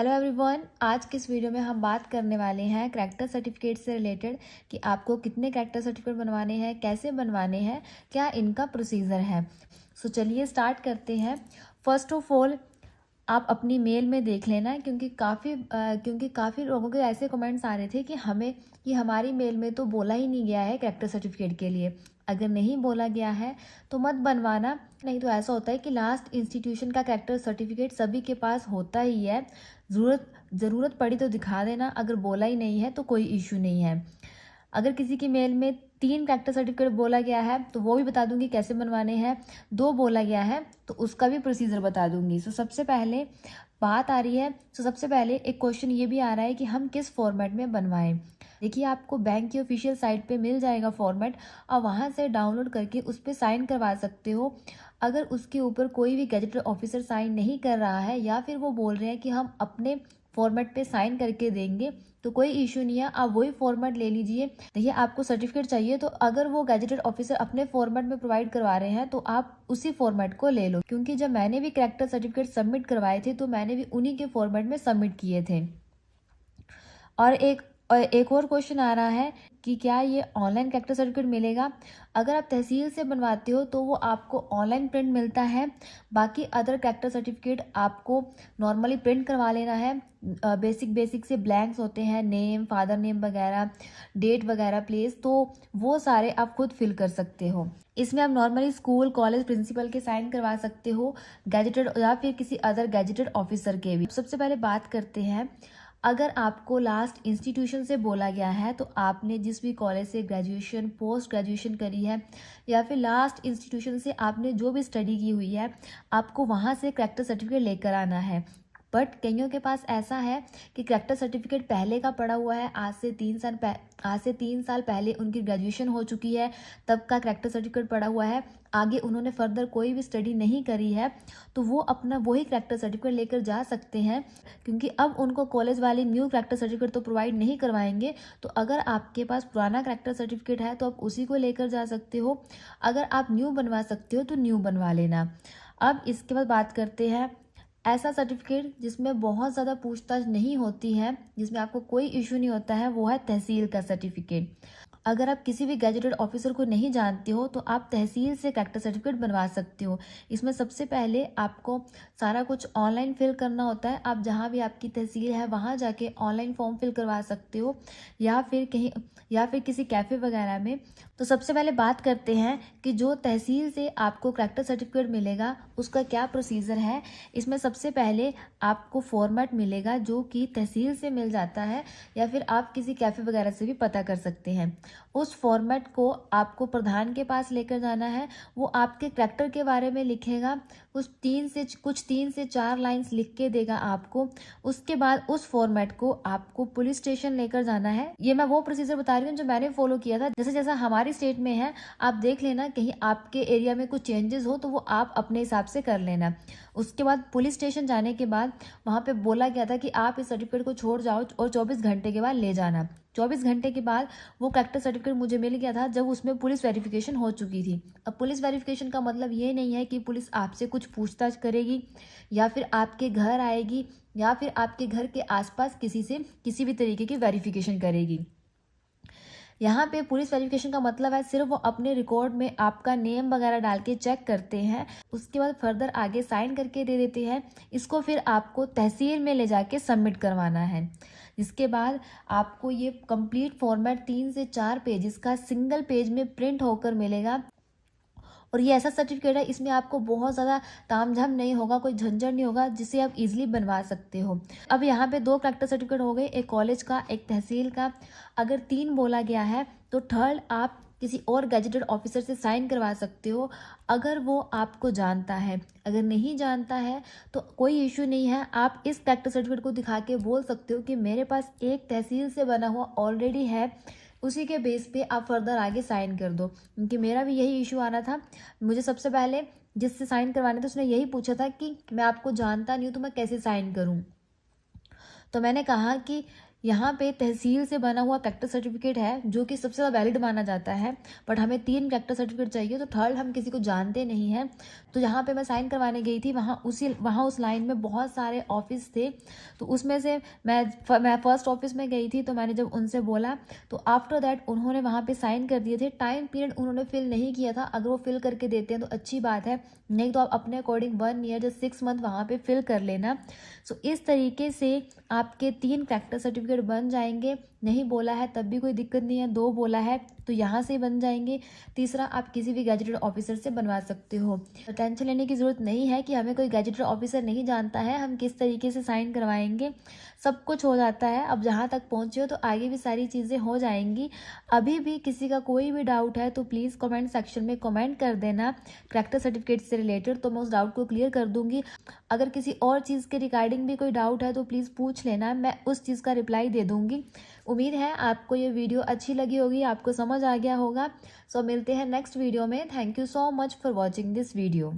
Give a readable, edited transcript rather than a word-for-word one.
Hello everyone, आज के इस वीडियो में हम बात करने वाले हैं कैरेक्टर सर्टिफिकेट से रिलेटेड कि आपको कितने कैरेक्टर सर्टिफिकेट बनवाने हैं, कैसे बनवाने हैं, क्या इनका प्रोसीजर है। सो चलिए स्टार्ट करते हैं। फर्स्ट ऑफ ऑल आप अपनी मेल में देख लेना, क्योंकि काफ़ी लोगों के ऐसे कमेंट्स आ रहे थे कि हमारी मेल में तो बोला ही नहीं गया है कैरेक्टर सर्टिफिकेट के लिए। अगर नहीं बोला गया है तो मत बनवाना, नहीं तो ऐसा होता है कि लास्ट इंस्टीट्यूशन का कैरेक्टर सर्टिफिकेट सभी के पास होता ही है। ज़रूरत पड़ी तो दिखा देना, अगर बोला ही नहीं है तो कोई इशू नहीं है। अगर किसी की मेल में 3 कैरेक्टर सर्टिफिकेट बोला गया है तो वो भी बता दूंगी कैसे बनवाने हैं। 2 बोला गया है तो उसका भी प्रोसीजर बता दूंगी। सबसे पहले बात आ रही है, सबसे पहले एक क्वेश्चन ये भी आ रहा है कि हम किस फॉर्मेट में बनवाएं। देखिए, आपको बैंक की ऑफिशियल साइट पे मिल जाएगा फॉर्मेट, और वहाँ से डाउनलोड करके उस पर साइन करवा सकते हो। अगर उसके ऊपर कोई भी गैजेटेड ऑफिसर साइन नहीं कर रहा है या फिर वो बोल रहे हैं कि हम अपने फॉर्मेट पे साइन करके देंगे, तो कोई इशू नहीं है, आप वही फॉर्मेट ले लीजिए। देखिए, आपको सर्टिफिकेट चाहिए तो अगर वो गैजेटेड ऑफिसर अपने फॉर्मेट में प्रोवाइड करवा रहे हैं तो आप उसी फॉर्मेट को ले लो, क्योंकि जब मैंने भी कैरेक्टर सर्टिफिकेट सबमिट करवाए थे तो मैंने भी उन्हीं के फॉर्मेट में सबमिट किए थे। और एक और क्वेश्चन आ रहा है कि क्या ये ऑनलाइन कैरेक्टर सर्टिफिकेट मिलेगा। अगर आप तहसील से बनवाते हो तो वो आपको ऑनलाइन प्रिंट मिलता है। बाकी अदर कैरेक्टर सर्टिफिकेट आपको नॉर्मली प्रिंट करवा लेना है। बेसिक से ब्लैंक्स होते हैं, नेम, फादर नेम वगैरह, डेट वगैरह, प्लेस, तो वो सारे आप खुद फिल कर सकते हो। इसमें आप नॉर्मली स्कूल, कॉलेज प्रिंसिपल के साइन करवा सकते हो, गैजेटेड या फिर किसी अदर गैजेटेड ऑफिसर के भी। सबसे पहले बात करते हैं, अगर आपको लास्ट इंस्टीट्यूशन से बोला गया है तो आपने जिस भी कॉलेज से ग्रेजुएशन, पोस्ट ग्रेजुएशन करी है या फिर लास्ट इंस्टीट्यूशन से आपने जो भी स्टडी की हुई है, आपको वहाँ से कैरेक्टर सर्टिफिकेट लेकर आना है। बट कईयों के पास ऐसा है कि कैरेक्टर सर्टिफिकेट पहले का पड़ा हुआ है, आज से 3 साल पहले उनकी ग्रेजुएशन हो चुकी है, तब का कैरेक्टर सर्टिफिकेट पड़ा हुआ है, आगे उन्होंने फर्दर कोई भी स्टडी नहीं करी है, तो वो अपना वही कैरेक्टर सर्टिफिकेट लेकर जा सकते हैं, क्योंकि अब उनको कॉलेज वाले न्यू कैरेक्टर सर्टिफिकेट तो प्रोवाइड नहीं करवाएंगे। तो अगर आपके पास पुराना कैरेक्टर सर्टिफिकेट है तो आप उसी को लेकर जा सकते हो। अगर आप न्यू बनवा सकते हो तो न्यू बनवा लेना। अब इसके बाद बात करते हैं ऐसा सर्टिफिकेट जिसमें बहुत ज़्यादा पूछताछ नहीं होती है, जिसमें आपको कोई इशू नहीं होता है, वो है तहसील का सर्टिफिकेट। अगर आप किसी भी गैजेटेड ऑफिसर को नहीं जानते हो तो आप तहसील से कैरेक्टर सर्टिफिकेट बनवा सकते हो। इसमें सबसे पहले आपको सारा कुछ ऑनलाइन फिल करना होता है। आप जहाँ भी आपकी तहसील है वहाँ जाके ऑनलाइन फॉर्म फिल करवा सकते हो, या फिर किसी कैफ़े वगैरह में। तो सबसे पहले बात करते हैं कि जो तहसील से आपको कैरेक्टर सर्टिफिकेट मिलेगा उसका क्या प्रोसीजर है। इसमें सबसे पहले आपको फॉर्मेट मिलेगा जो कि तहसील से मिल जाता है, या फिर आप किसी कैफ़े वगैरह से भी पता कर सकते हैं। उस फॉर्मेट को आपको प्रधान के पास लेकर जाना है। वो आपके कैरेक्टर के बारे में लिखेगा, कुछ 3 से 4 लाइंस लिख के देगा आपको। उसके बाद उस फॉर्मेट को आपको पुलिस स्टेशन लेकर जाना है। ये मैं वो प्रोसीजर बता रही हूँ जो मैंने फॉलो किया था। जैसा हमारी स्टेट में है, आप देख लेना, कहीं आपके एरिया में कुछ चेंजेस हो तो वो आप अपने हिसाब से कर लेना। उसके बाद पुलिस स्टेशन जाने के बाद वहाँ पे बोला गया था कि आप इस सर्टिफिकेट को छोड़ जाओ और 24 घंटे के बाद ले जाना। 24 घंटे के बाद वो कैरेक्टर सर्टिफिकेट मुझे मिल गया था जब उसमें पुलिस वेरिफिकेशन हो चुकी थी। अब पुलिस वेरिफिकेशन का मतलब ये नहीं है कि पुलिस आपसे कुछ पूछताछ करेगी या फिर आपके घर आएगी या फिर आपके घर के आसपास किसी भी तरीके की वेरिफिकेशन करेगी। यहाँ पे पुलिस वेरिफिकेशन का मतलब है सिर्फ वो अपने रिकॉर्ड में आपका नेम वगैरह डाल के चेक करते हैं, उसके बाद फर्दर आगे साइन करके दे देते हैं। इसको फिर आपको तहसील में ले जाके सबमिट करवाना है। इसके बाद आपको ये कंप्लीट फॉर्मेट 3 से 4 पेजेस का सिंगल पेज में प्रिंट होकर मिलेगा। और ये ऐसा सर्टिफिकेट है, इसमें आपको बहुत ज़्यादा तामझाम नहीं होगा, कोई झंझट नहीं होगा, जिसे आप इजीली बनवा सकते हो। अब यहाँ पे 2 कैरेक्टर सर्टिफिकेट हो गए, एक कॉलेज का, एक तहसील का। अगर 3 बोला गया है तो थर्ड आप किसी और गैजेटेड ऑफिसर से साइन करवा सकते हो, अगर वो आपको जानता है। अगर नहीं जानता है तो कोई इशू नहीं है, आप इस कैरेक्टर सर्टिफिकेट को दिखा के बोल सकते हो कि मेरे पास एक तहसील से बना हुआ ऑलरेडी है, उसी के बेस पे आप फर्दर आगे साइन कर दो। क्योंकि मेरा भी यही इशू आ रहा था, मुझे सबसे पहले जिससे साइन करवाने थे उसने यही पूछा था कि मैं आपको जानता नहीं हूँ तो मैं कैसे साइन करूँ। तो मैंने कहा कि यहाँ पे तहसील से बना हुआ कैरेक्टर सर्टिफिकेट है जो कि सबसे ज़्यादा वैलिड माना जाता है, बट हमें 3 कैरेक्टर सर्टिफिकेट चाहिए, तो थर्ड हम किसी को जानते नहीं हैं। तो जहाँ पे मैं साइन करवाने गई थी वहाँ उस लाइन में बहुत सारे ऑफिस थे, तो उसमें से मैं फर्स्ट ऑफिस में गई थी। तो मैंने जब उनसे बोला तो आफ्टर दैट उन्होंने वहाँ पे साइन कर दिए थे। टाइम पीरियड उन्होंने फिल नहीं किया था, अगर वो फिल करके देते हैं तो अच्छी बात है, नहीं तो आप अपने अकॉर्डिंग 1 ईयर या 6 मंथ वहाँ पे फिल कर लेना। सो इस तरीके से आपके 3 कैरेक्टर सर्टिफिकेट बन जाएंगे। नहीं बोला है तब भी कोई दिक्कत नहीं है, 2 बोला है तो यहाँ से बन जाएंगे। तीसरा आप किसी भी गैजेटेड ऑफिसर से बनवा सकते हो। तो टेंशन लेने की ज़रूरत नहीं है कि हमें कोई गैजेटेड ऑफिसर नहीं जानता है, हम किस तरीके से साइन करवाएंगे, सब कुछ हो जाता है। अब जहाँ तक पहुँचे हो तो आगे भी सारी चीज़ें हो जाएंगी। अभी भी किसी का कोई भी डाउट है तो प्लीज़ कमेंट सेक्शन में कमेंट कर देना कैरेक्टर सर्टिफिकेट से रिलेटेड, तो मैं उस डाउट को क्लियर कर दूंगी। अगर किसी और चीज़ के रिगार्डिंग भी कोई डाउट है तो प्लीज़ पूछ लेना, मैं उस चीज़ का रिप्लाई दे दूंगी। उम्मीद है आपको ये वीडियो अच्छी लगी होगी, आपको समझ आ गया होगा। सो मिलते हैं नेक्स्ट वीडियो में। Thank you so much for watching this video.